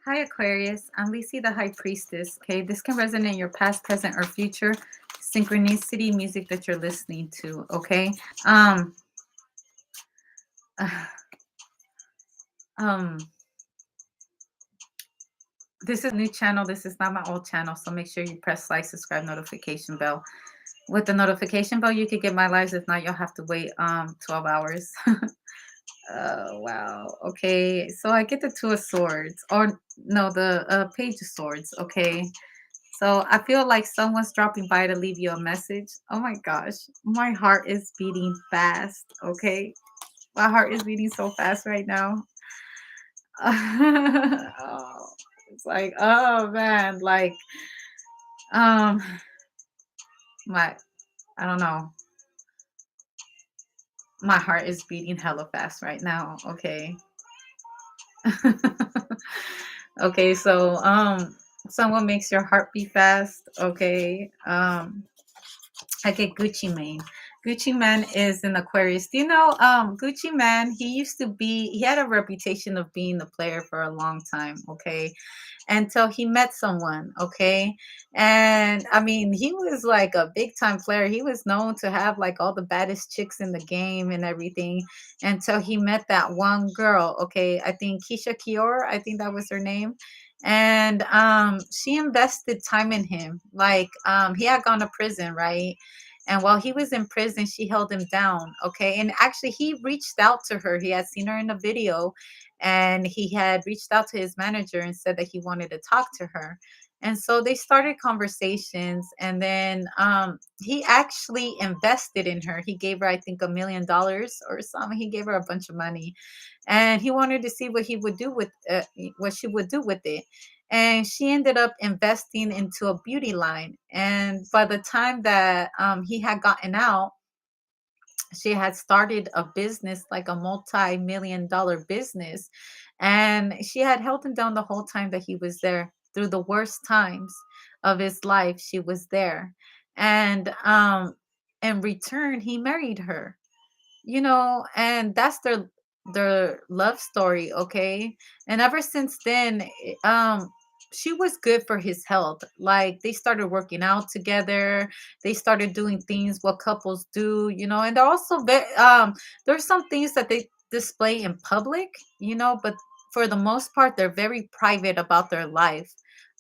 Hi, Aquarius. I'm Lisi, the High Priestess. Okay, this can resonate in your past, present, or future synchronicity music that you're listening to. Okay, um, um, this is a new channel. This is not my old channel, so make sure you press like, subscribe, notification bell. With the notification bell, you could get my lives. If not, you'll have to wait 12 hours. Oh wow. Okay, so I get the Two of Swords, or no, the Page of Swords. Okay, so I feel like someone's dropping by to leave you a message. Oh my gosh, my heart is beating fast. Okay, my heart is beating so fast right now. Oh, it's like, oh man, like um, my I don't know, my heart is beating hella fast right now. Okay. Okay, so someone makes your heart beat fast. Okay. I get Gucci Mane. Gucci Man is an Aquarius. Do you know Gucci Man? He had a reputation of being a player for a long time, okay? Until he met someone, okay? And I mean, he was like a big time player. He was known to have like all the baddest chicks in the game and everything until he met that one girl, okay? I think Keisha Kior, I think that was her name. And she invested time in him. Like he had gone to prison, right? And while he was in prison, she held him down. Okay. And actually, he reached out to her. He had seen her in a video and he had reached out to his manager and said that he wanted to talk to her. And so they started conversations. And then he actually invested in her. He gave her, I think, $1 million or something. He gave her a bunch of money. And he wanted to see what he would do with what she would do with it. And she ended up investing into a beauty line. And by the time that he had gotten out, she had started a business, like a multi-million-dollar business. And she had held him down the whole time that he was there. Through the worst times of his life, she was there. And in return, he married her, and that's their love story. Okay. And ever since then, she was good for his health. Like they started working out together, they started doing things what couples do, and they're also there's some things that they display in public, but for the most part they're very private about their life.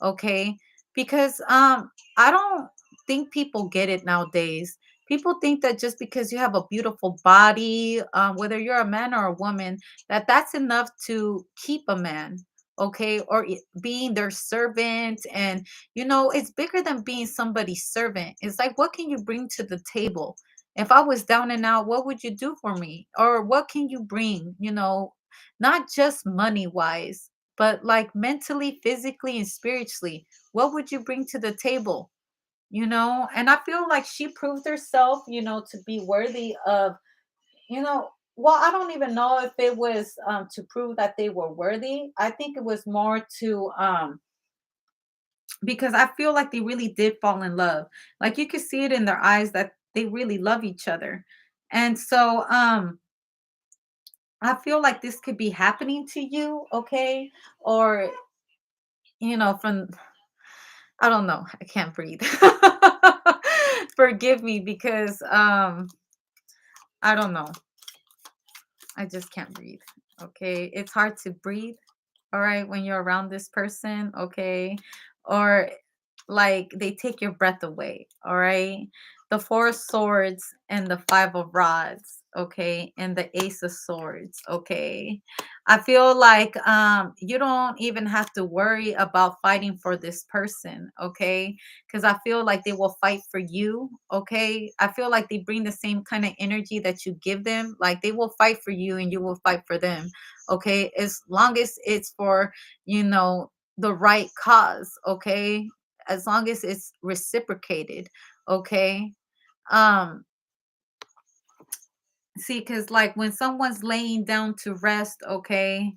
Okay. Because I don't think people get it nowadays. People think that just because you have a beautiful body, whether you're a man or a woman, that that's enough to keep a man, okay, or being their servant. And it's bigger than being somebody's servant. It's like, what can you bring to the table? If I was down and out, what would you do for me? Or what can you bring? Not just money wise, but like mentally, physically, and spiritually. What would you bring to the table? And I feel like she proved herself, to be worthy of, well, I don't even know if it was to prove that they were worthy. I think it was more to because I feel like they really did fall in love. Like you could see it in their eyes that they really love each other. And so I feel like this could be happening to you, okay? Or from, I don't know, I can't breathe. Forgive me because I don't know. I just can't breathe. Okay. It's hard to breathe. All right. When you're around this person. Okay. Or like they take your breath away. All right. The Four of Swords and the Five of Rods. Okay. And the Ace of Swords. Okay. I feel like you don't even have to worry about fighting for this person. Okay. Because I feel like they will fight for you. Okay. I feel like they bring the same kind of energy that you give them. Like they will fight for you and you will fight for them. Okay. As long as it's for, the right cause. Okay. As long as it's reciprocated. Okay. Um, See, because like when someone's laying down to rest, okay,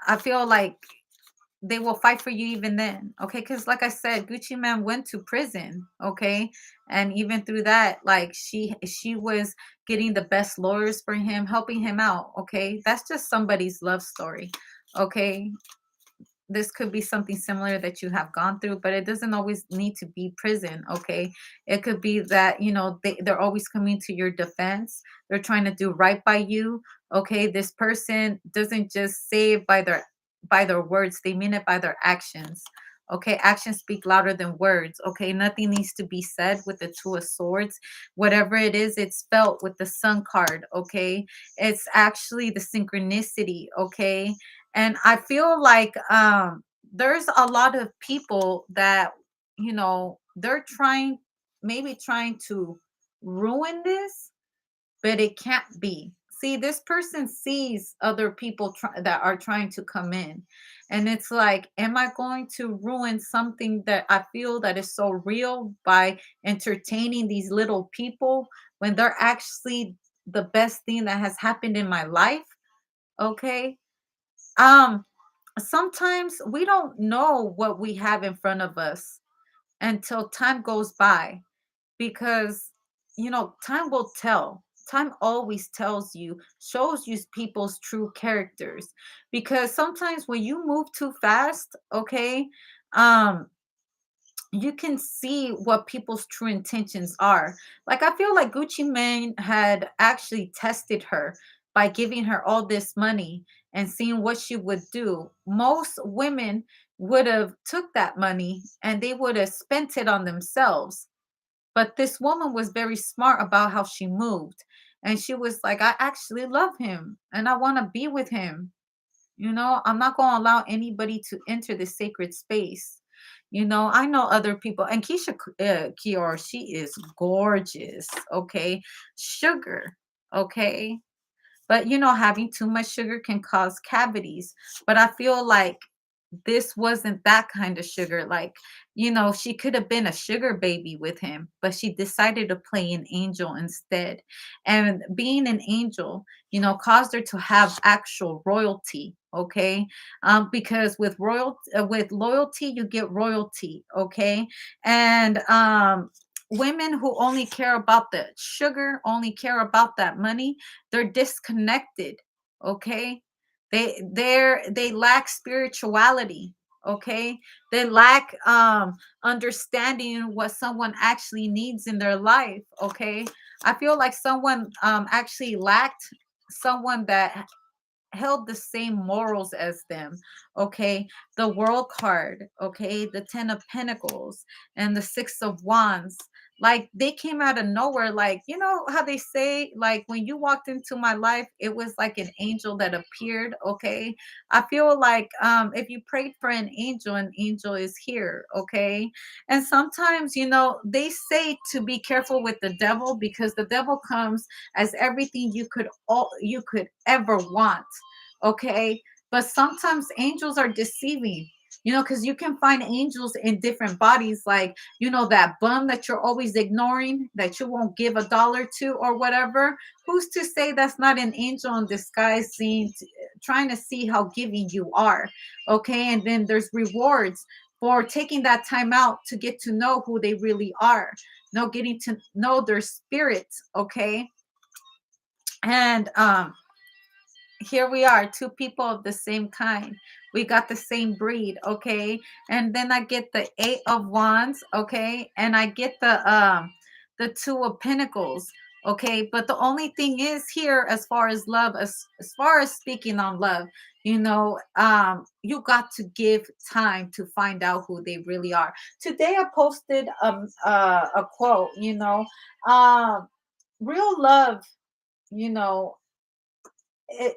I feel like they will fight for you even then. Okay. Because like I said, Gucci Man went to prison. Okay. And even through that, like she was getting the best lawyers for him, helping him out. Okay. That's just somebody's love story. Okay. this could be something similar that you have gone through, but it doesn't always need to be prison. Okay, it could be that they're always coming to your defense. They're trying to do right by you. Okay, this person doesn't just say it by their words, they mean it by their actions. Okay, actions speak louder than words. Okay, nothing needs to be said with the two of swords. Whatever it is, it's felt with the sun card. Okay, it's actually the synchronicity. Okay, and I feel like there's a lot of people that they're trying to ruin this, but it can't be. See, this person sees other people that are trying to come in, and it's like, am I going to ruin something that I feel that is so real by entertaining these little people when they're actually the best thing that has happened in my life? Okay. um Sometimes we don't know what we have in front of us until time goes by, because time will tell. Time always tells you, shows you people's true characters, because sometimes when you move too fast, okay, um you can see what people's true intentions are. Like, I feel like Gucci Mane had actually tested her by giving her all this money and seeing what she would do. Most women would have took that money and they would have spent it on themselves, but this woman was very smart about how she moved. And she was like, I actually love him and I want to be with him. I'm not going to allow anybody to enter the sacred space. I know other people, and Kior, she is gorgeous. Okay. Sugar. Okay. But having too much sugar can cause cavities. But I feel like this wasn't that kind of sugar. Like, she could have been a sugar baby with him, but she decided to play an angel instead. And being an angel, caused her to have actual royalty. Okay. Because with loyalty, you get royalty. Okay. And women who only care about the sugar, only care about that money, they're disconnected. Okay. They lack spirituality. Okay, they lack understanding what someone actually needs in their life. Okay, I feel like someone actually lacked someone that held the same morals as them. Okay, the world card, okay, the 10 of pentacles and the 6 of wands, like they came out of nowhere. Like, how they say, like, when you walked into my life, it was like an angel that appeared. Okay, I feel like if you prayed for an angel is here. Okay, and sometimes they say to be careful with the devil, because the devil comes as everything you could ever want. Okay, but sometimes angels are deceiving, because you can find angels in different bodies, like that bum that you're always ignoring, that you won't give a dollar to or whatever. Who's to say that's not an angel in disguise, trying to see how giving you are? Okay, and then there's rewards for taking that time out to get to know who they really are, getting to know their spirits. Okay, and here we are, two people of the same kind. We got the same breed. Okay, and then I get the 8 of wands. Okay, and I get the 2 of pentacles. Okay, but the only thing is here, as far as love, as far as speaking on love, you got to give time to find out who they really are. Today I posted a quote. Um real love, you know it,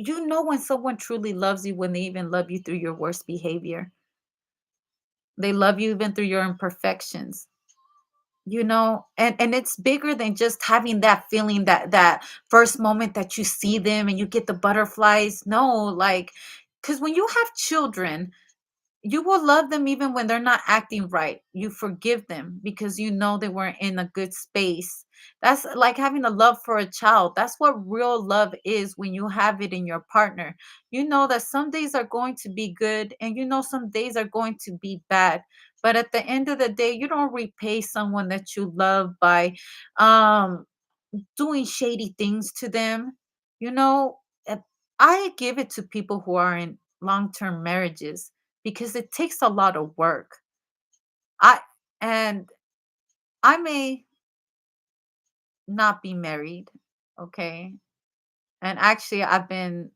when someone truly loves you, when they even love you through your worst behavior. They love you even through your imperfections. And it's bigger than just having that feeling, that first moment that you see them and you get the butterflies. No, like, because when you have children, you will love them even when they're not acting right. You forgive them because you know they weren't in a good space. That's like having a love for a child. That's what real love is when you have it in your partner. You know that some days are going to be good and some days are going to be bad. But at the end of the day, you don't repay someone that you love by um doing shady things to them. You know, Uh, I give it to people who are in long-term marriages because it takes a lot of work. I and I may not be married, okay? And actually I've been,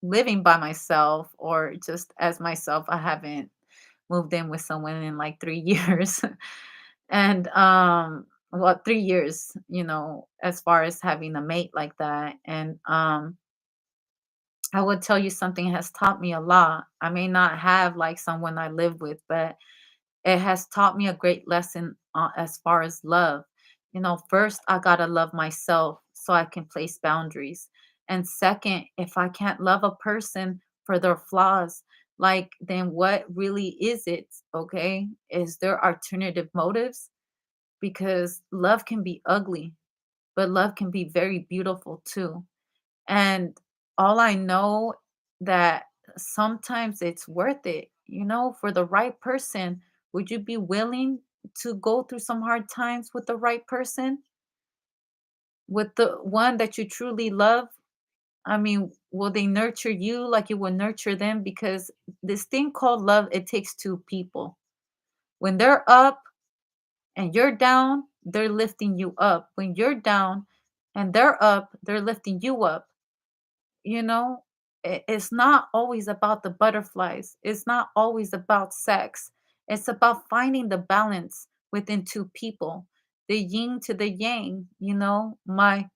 living by myself or just as myself. I haven't moved in with someone in like 3 years. And well, 3 years, as far as having a mate like that. And I would tell you something has taught me a lot. I may not have like someone I live with, but it has taught me a great lesson as far as love. First, I got to love myself so I can place boundaries. And second, if I can't love a person for their flaws, like, then what really is it? Okay. Is there alternative motives? Because love can be ugly, but love can be very beautiful too. And all I know that sometimes it's worth it, for the right person. Would you be willing to go through some hard times with the right person? With the one that you truly love? I mean, will they nurture you like you will nurture them? Because this thing called love, it takes two people. When they're up and you're down, they're lifting you up. When you're down and they're up, they're lifting you up. You know, it's not always about the butterflies. It's not always about sex. It's about finding the balance within two people, the yin to the yang, my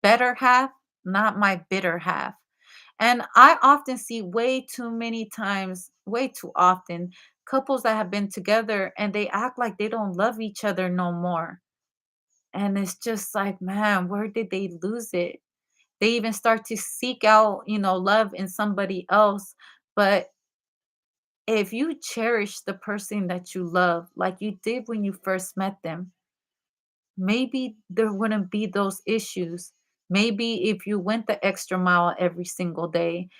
better half, not my bitter half. And I often see way too many times, way too often, couples that have been together and they act like they don't love each other no more. And it's just like, man, where did they lose it? They even start to seek out, love in somebody else. But if you cherish the person that you love like you did when you first met them, maybe there wouldn't be those issues. Maybe if you went the extra mile every single day,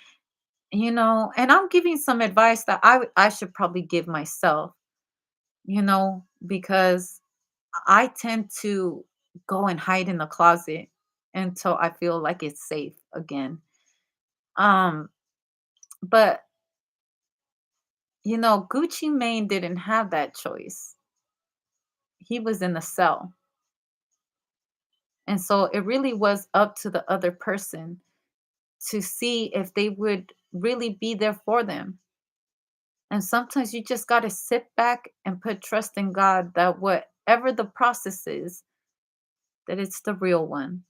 and I'm giving some advice that I should probably give myself, because I tend to go and hide in the closet until I feel like it's safe again. Um but Gucci Mane didn't have that choice. He was in a cell. And so it really was up to the other person to see if they would really be there for them. And sometimes you just got to sit back and put trust in God that whatever the process is, that it's the real one.